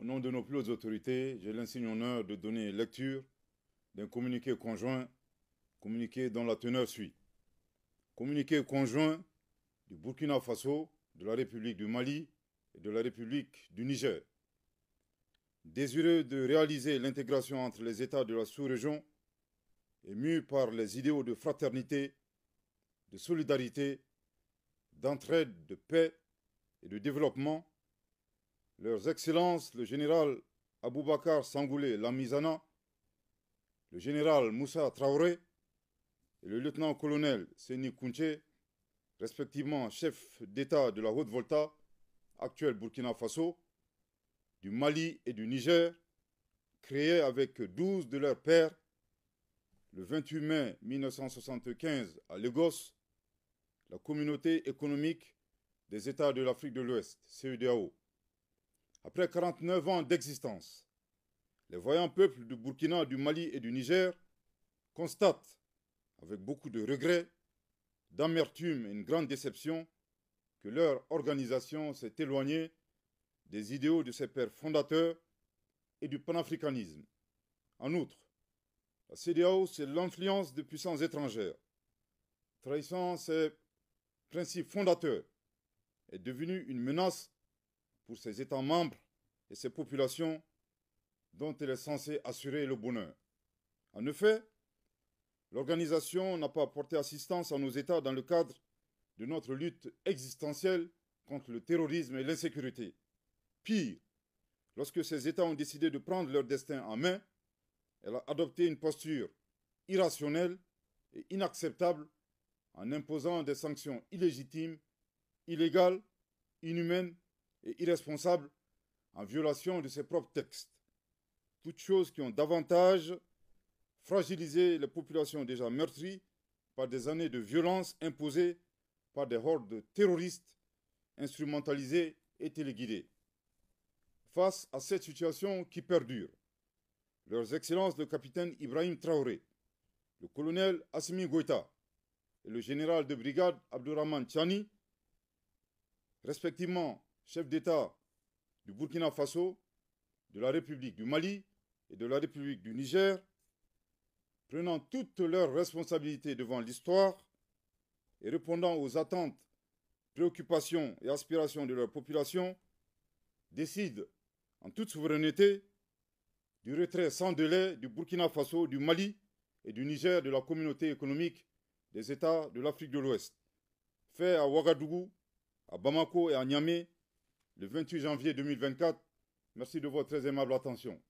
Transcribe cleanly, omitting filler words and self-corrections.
Au nom de nos plus hautes autorités, j'ai l'insigne honneur de donner lecture d'un communiqué conjoint, communiqué dont la teneur suit. Communiqué conjoint du Burkina Faso, de la République du Mali et de la République du Niger. Désireux de réaliser l'intégration entre les États de la sous-région et mû par les idéaux de fraternité, de solidarité, d'entraide, de paix et de développement, leurs excellences, le général Aboubakar Sangoulé Lamizana, le général Moussa Traoré et le lieutenant-colonel Seni Kounché, respectivement chef d'État de la Haute-Volta, actuel Burkina Faso, du Mali et du Niger, créés avec 12 de leurs pairs le 28 mai 1975 à Lagos, la Communauté économique des États de l'Afrique de l'Ouest, CEDEAO. Après 49 ans d'existence, les voyants peuples du Burkina, du Mali et du Niger constatent, avec beaucoup de regrets, d'amertume et une grande déception, que leur organisation s'est éloignée des idéaux de ses pères fondateurs et du panafricanisme. En outre, la CEDEAO, c'est l'influence de puissances étrangères. Trahissant ses principes fondateurs, est devenue une menace pour ses États membres et ses populations dont elle est censée assurer le bonheur. En effet, l'organisation n'a pas apporté assistance à nos États dans le cadre de notre lutte existentielle contre le terrorisme et l'insécurité. Pire, lorsque ces États ont décidé de prendre leur destin en main, elle a adopté une posture irrationnelle et inacceptable en imposant des sanctions illégitimes, illégales, inhumaines et irresponsables en violation de ses propres textes. Toutes choses qui ont davantage fragilisé les populations déjà meurtries par des années de violence imposées par des hordes terroristes instrumentalisées et téléguidées. Face à cette situation qui perdure, leurs excellences le capitaine Ibrahim Traoré, le colonel Assimi Goïta et le général de brigade Abdourahmane Tchani, respectivement chef d'État du Burkina Faso, de la République du Mali et de la République du Niger, prenant toutes leurs responsabilités devant l'histoire et répondant aux attentes, préoccupations et aspirations de leur population, décident en toute souveraineté du retrait sans délai du Burkina Faso, du Mali et du Niger de la Communauté économique des États de l'Afrique de l'Ouest, fait à Ouagadougou, à Bamako et à Niamey le 28 janvier 2024. Merci de votre très aimable attention.